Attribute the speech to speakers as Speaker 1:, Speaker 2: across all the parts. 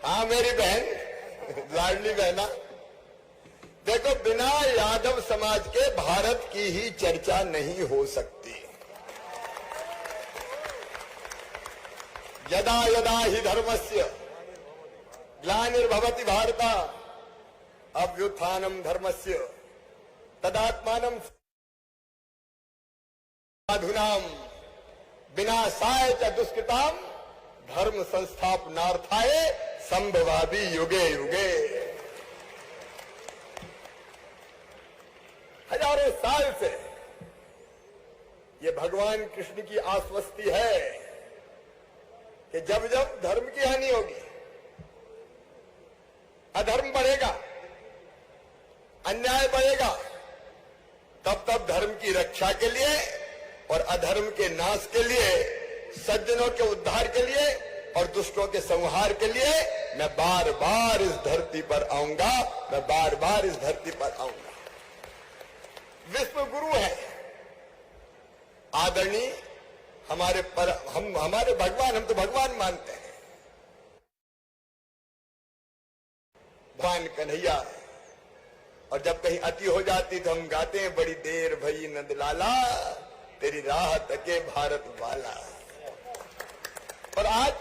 Speaker 1: हाँ मेरी बहन, लाडली बहना, देखो बिना यादव समाज के भारत की ही चर्चा नहीं हो सकती। यदा यदा ही धर्मस्य ग्लानिर्भवति भारत अभ्युत्थानम धर्मस्य तदात्मानं साधूनां विनाशाय च दुष्कृताम धर्म संस्थापनार्थाय संभवामि युगे युगे। हजारों साल से ये भगवान कृष्ण की आश्वस्ति है कि जब जब धर्म की हानि होगी, अधर्म बढ़ेगा, अन्याय बढ़ेगा, तब तब धर्म की रक्षा के लिए और अधर्म के नाश के लिए, सज्जनों के उद्धार के लिए और दुष्टों के संहार के लिए मैं बार बार इस धरती पर आऊंगा, मैं बार बार इस धरती पर आऊंगा। विश्व गुरु है आदरणीय हमारे भगवान, हम तो भगवान मानते हैं, भगवान कन्हैया। और जब कहीं अति हो जाती तो हम गाते हैं, बड़ी देर भई नंदलाला तेरी राह तके भारत वाला। पर आज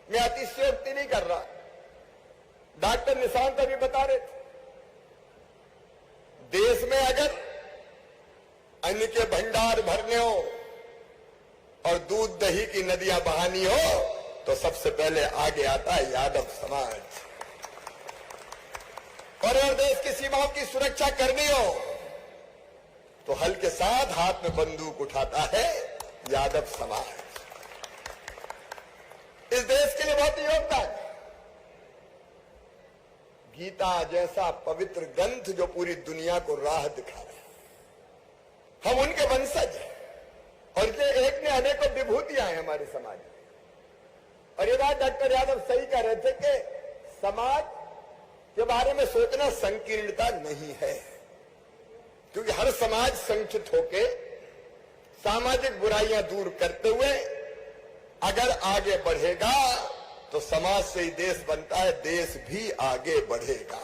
Speaker 1: मैं अतिशयोक्ति नहीं कर रहा। डॉक्टर निशांत अभी बता रहे थे, देश में अगर अन्न के भंडार भरने हो और दूध दही की नदियां बहानी हो तो सबसे पहले आगे आता है यादव समाज। और अगर देश की सीमाओं की सुरक्षा करनी हो तो हल के साथ हाथ में बंदूक उठाता है यादव समाज। इस देश के लिए बहुत योगदान। गीता जैसा पवित्र ग्रंथ जो पूरी दुनिया को राह दिखा रहा है, हम उनके वंशज हैं। और इसलिए एक ने अनेकों विभूतियां हैं हमारे समाज में। और ये बात डॉक्टर यादव सही कह रहे थे कि समाज के बारे में सोचना संकीर्णता नहीं है, क्योंकि हर समाज संगठित होके सामाजिक बुराइयां दूर करते हुए अगर आगे बढ़ेगा तो समाज से ही देश बनता है, देश भी आगे बढ़ेगा।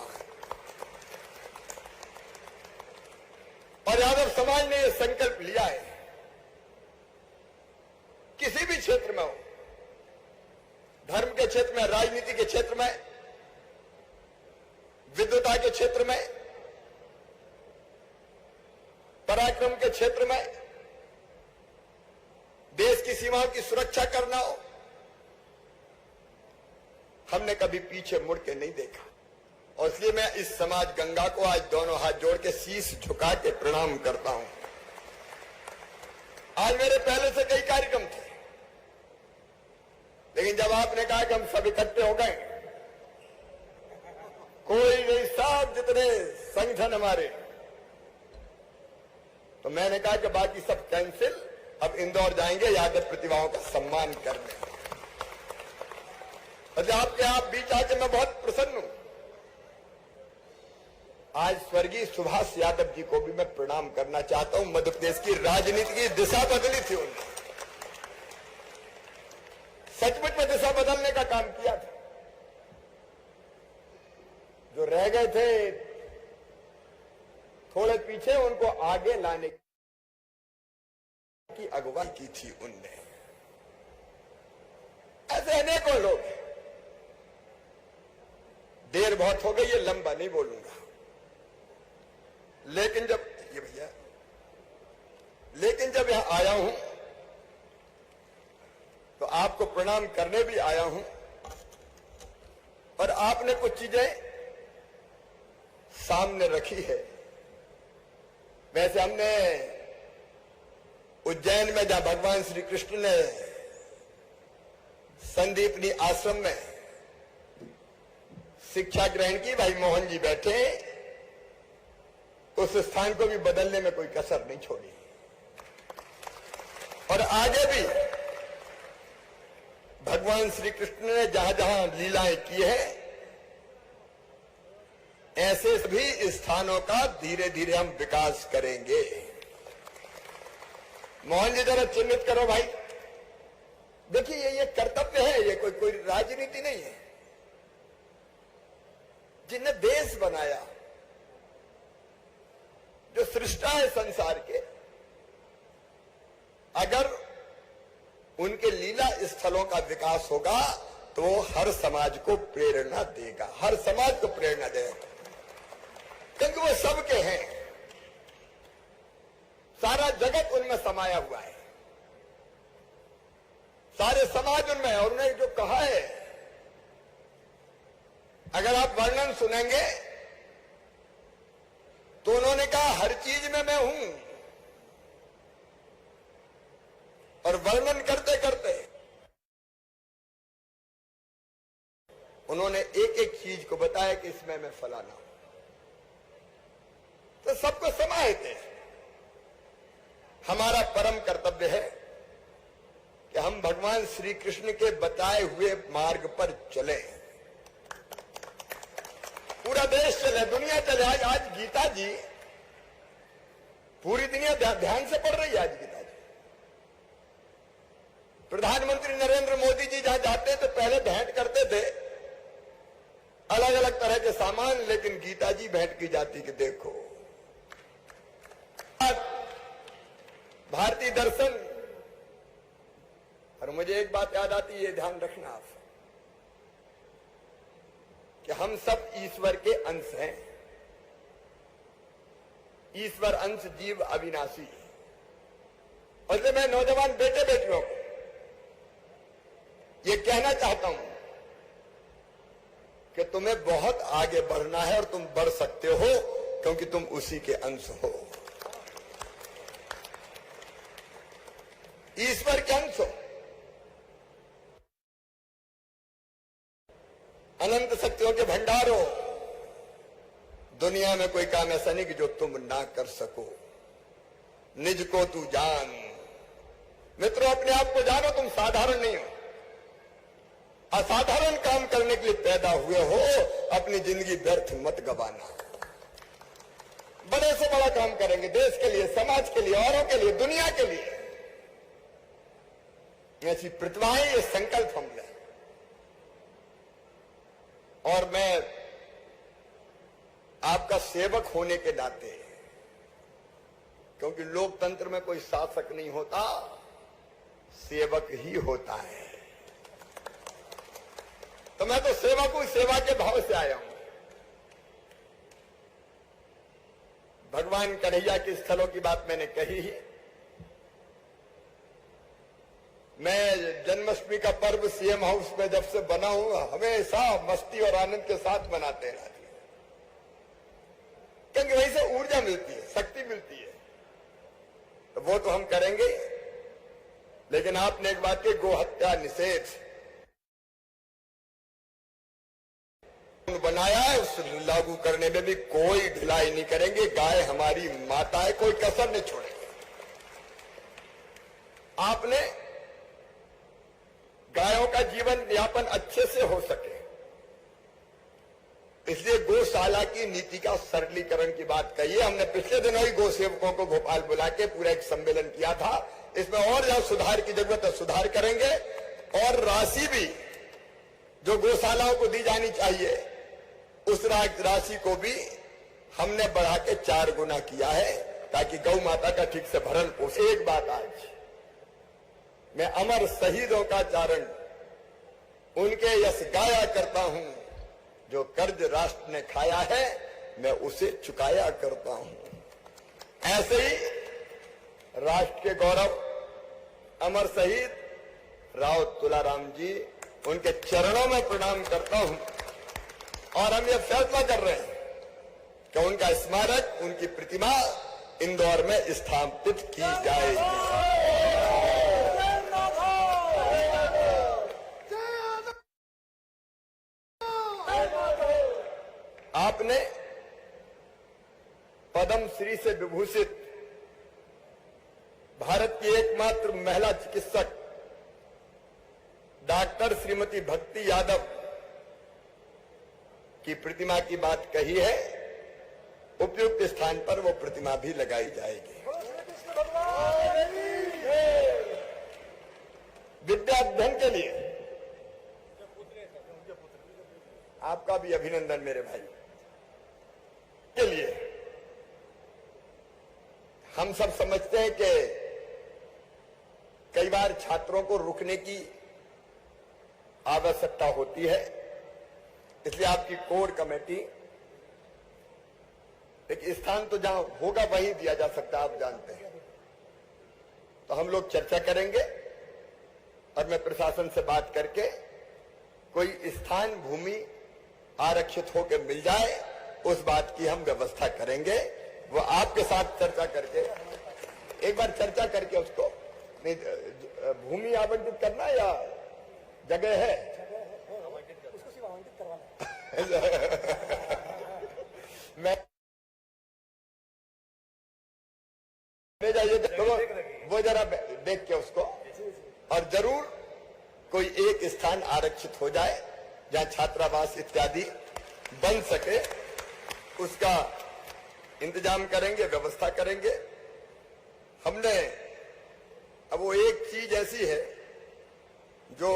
Speaker 1: और यादव समाज ने यह संकल्प लिया है, किसी भी क्षेत्र में हो, धर्म के क्षेत्र में, राजनीति के क्षेत्र में, विद्वता के क्षेत्र में, पराक्रम के क्षेत्र में, देश की सीमाओं की सुरक्षा करना हो, हमने कभी पीछे मुड़ के नहीं देखा। और इसलिए मैं इस समाज गंगा को आज दोनों हाथ जोड़ के शीश झुका के प्रणाम करता हूं। आज मेरे पहले से कई कार्यक्रम थे, लेकिन जब आपने कहा कि हम सब इकट्ठे हो गए, कोई नहीं, सब जितने संगठन हमारे, तो मैंने कहा कि बाकी सब कैंसिल, अब इंदौर जाएंगे यादव प्रतिभाओं का सम्मान करने। और आपके आप बीच आके मैं बहुत प्रसन्न हूं। आज स्वर्गीय सुभाष यादव जी को भी मैं प्रणाम करना चाहता हूं। मध्य प्रदेश की राजनीति की दिशा बदली थी उन्होंने, सचमुच में दिशा बदलने का काम किया था। जो रह गए थे थोड़े पीछे, उनको आगे लाने की अगुवाई की थी उनने। ऐसे अनेकों लोग हैं। देर बहुत हो गई है, लंबा नहीं बोलूंगा, लेकिन जब यहां आया हूं तो आपको प्रणाम करने भी आया हूं। और आपने कुछ चीजें सामने रखी है। वैसे हमने उज्जैन में, जहां भगवान श्री कृष्ण ने संदीपनी आश्रम में शिक्षा ग्रहण की, भाई मोहन जी बैठे, उस स्थान को भी बदलने में कोई कसर नहीं छोड़ी। और आगे भी भगवान श्री कृष्ण ने जहां जहां लीलाएं की है, ऐसे सभी स्थानों का धीरे धीरे हम विकास करेंगे। मोहन जी जरा चिन्हित करो भाई। देखिए ये कर्तव्य है, ये कोई राजनीति नहीं है। जिनने देश बनाया, जो सृष्टा है संसार के, अगर उनके लीला स्थलों का विकास होगा तो वो हर समाज को प्रेरणा देगा, हर समाज को प्रेरणा देगा, क्योंकि वो सबके हैं। सारा जगत उनमें समाया हुआ है, सारे समाज उनमें है। और उन्हें जो कहा है, अगर आप वर्णन सुनेंगे तो उन्होंने कहा हर चीज में मैं हूं, और वर्णन करते करते उन्होंने एक एक चीज को बताया कि इसमें मैं फलाना हूं। तो सबको समाहित है। हमारा परम कर्तव्य है कि हम भगवान श्री कृष्ण के बताए हुए मार्ग पर चले, पूरा देश चले, दुनिया चले। आज गीता जी पूरी दुनिया ध्यान से पढ़ रही है। आज गीता जी प्रधानमंत्री नरेंद्र मोदी जी जहां जाते हैं तो पहले भेंट करते थे अलग अलग तरह के सामान, लेकिन गीता जी भेंट की जाती कि देखो भारतीय दर्शन। और मुझे एक बात याद आती है, ये ध्यान रखना आप कि हम सब ईश्वर के अंश हैं। ईश्वर अंश जीव अविनाशी। और इसलिए मैं नौजवान बेटे बेटियों को ये कहना चाहता हूं कि तुम्हें बहुत आगे बढ़ना है, और तुम बढ़ सकते हो क्योंकि तुम उसी के अंश हो, ईश्वर के अंश हो। अनंत शक्तियों के भंडार हो। दुनिया में कोई काम ऐसा नहीं कि जो तुम ना कर सको। निज को तू जान। मित्रों, अपने आप को जानो, तुम साधारण नहीं हो। असाधारण काम करने के लिए पैदा हुए हो। अपनी जिंदगी व्यर्थ मत गवाना। बड़े से बड़ा काम करेंगे, देश के लिए, समाज के लिए, औरों के लिए, दुनिया के लिए। ऐसी प्रतिभाएं, ये संकल्प हम लें। और मैं आपका सेवक होने के नाते, क्योंकि लोकतंत्र में कोई शासक नहीं होता, सेवक ही होता है, तो मैं तो सेवक हूं, सेवा के भाव से आया हूं। भगवान कन्हैया के स्थलों की बात मैंने कही ही। मैं जन्माष्टमी का पर्व सीएम हाउस में जब से बना हूं, हमेशा मस्ती और आनंद के साथ मनाते हैं, क्योंकि वहीं से ऊर्जा मिलती है, शक्ति मिलती है। तो वो तो हम करेंगे। लेकिन आपने एक बात की, गोहत्या निषेध बनाया है, उस लागू करने में भी कोई ढिलाई नहीं करेंगे। गाय हमारी माता है, कोई कसर नहीं छोड़ेंगे। आपने गायों का जीवन यापन अच्छे से हो सके, इसलिए गौशाला की नीति का सरलीकरण की बात कही है। हमने पिछले दिनों ही गौ सेवकों को भोपाल बुला के पूरा एक सम्मेलन किया था। इसमें और ज्यादा सुधार की जरूरत है, सुधार करेंगे। और राशि भी जो गौशालाओं को दी जानी चाहिए, उस राशि को भी हमने बढ़ा के 4 गुना किया है, ताकि गौ माता का ठीक से भरण पोषण। एक बात, आज मैं अमर शहीदों का चारण, उनके यश गाया करता हूं। जो कर्ज राष्ट्र ने खाया है, मैं उसे चुकाया करता हूं। ऐसे ही राष्ट्र के गौरव अमर शहीद राव तुलाराम जी, उनके चरणों में प्रणाम करता हूं। और हम ये फैसला कर रहे हैं कि उनका स्मारक, उनकी प्रतिमा इंदौर में स्थापित की जाएगी। आपने पद्म श्री से विभूषित भारत की एकमात्र महिला चिकित्सक डॉक्टर श्रीमती भक्ति यादव की प्रतिमा की बात कही है। उपयुक्त स्थान पर वो प्रतिमा भी लगाई जाएगी। विद्या अध्ययन के लिए आपका भी अभिनंदन मेरे भाई के लिए। हम सब समझते हैं कि कई बार छात्रों को रुकने की आवश्यकता होती है, इसलिए आपकी कोर कमेटी एक स्थान तो जहां होगा वहीं दिया जा सकता है, आप जानते हैं। तो हम लोग चर्चा करेंगे और मैं प्रशासन से बात करके कोई स्थान भूमि आरक्षित होकर मिल जाए, उस बात की हम व्यवस्था करेंगे। वो आपके साथ चर्चा करके, एक बार चर्चा करके उसको नहीं, भूमि आवंटित करना या जगह है उसको सिर्फ आवंटित करवाना। मैं जाइए तो वो जरा देख के उसको, और जरूर कोई एक स्थान आरक्षित हो जाए जहां छात्रावास इत्यादि बन सके, उसका इंतजाम करेंगे, व्यवस्था करेंगे। हमने अब वो एक चीज ऐसी है जो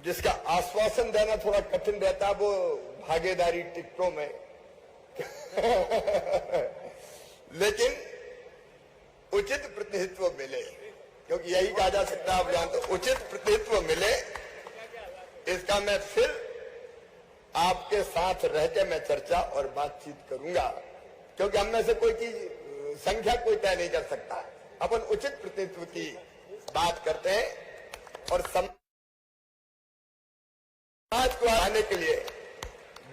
Speaker 1: जिसका आश्वासन देना थोड़ा कठिन रहता है, वो भागीदारी टिकटों में लेकिन उचित प्रतिनिधित्व मिले, क्योंकि यही कहा जा सकता है, आप जानते हो, उचित प्रतिनिधित्व मिले। इसका मैं फिर आपके साथ रह के मैं चर्चा और बातचीत करूंगा, क्योंकि हम में से कोई चीज संख्या कोई तय नहीं कर सकता। अपन उचित प्रतिनिधित्व की बात करते हैं और समाज को आने के लिए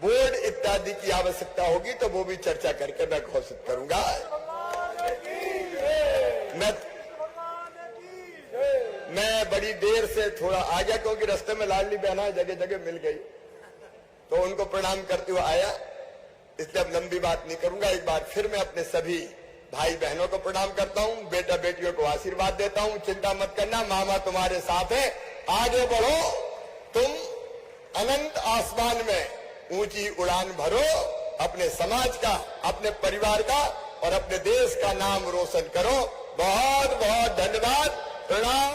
Speaker 1: बोर्ड इत्यादि की आवश्यकता होगी तो वो भी चर्चा करके मैं घोषित करूंगा। मैं बड़ी देर से थोड़ा आ गया, क्योंकि रास्ते में लाडली बहना जगह जगह मिल गई, तो उनको प्रणाम करते हुए आया, इसलिए अब लंबी बात नहीं करूंगा। एक बार फिर मैं अपने सभी भाई बहनों को प्रणाम करता हूं, बेटा बेटियों को आशीर्वाद देता हूं। चिंता मत करना, मामा तुम्हारे साथ है, आगे बढ़ो, तुम अनंत आसमान में ऊंची उड़ान भरो, अपने समाज का, अपने परिवार का और अपने देश का नाम रोशन करो। बहुत बहुत धन्यवाद, प्रणाम।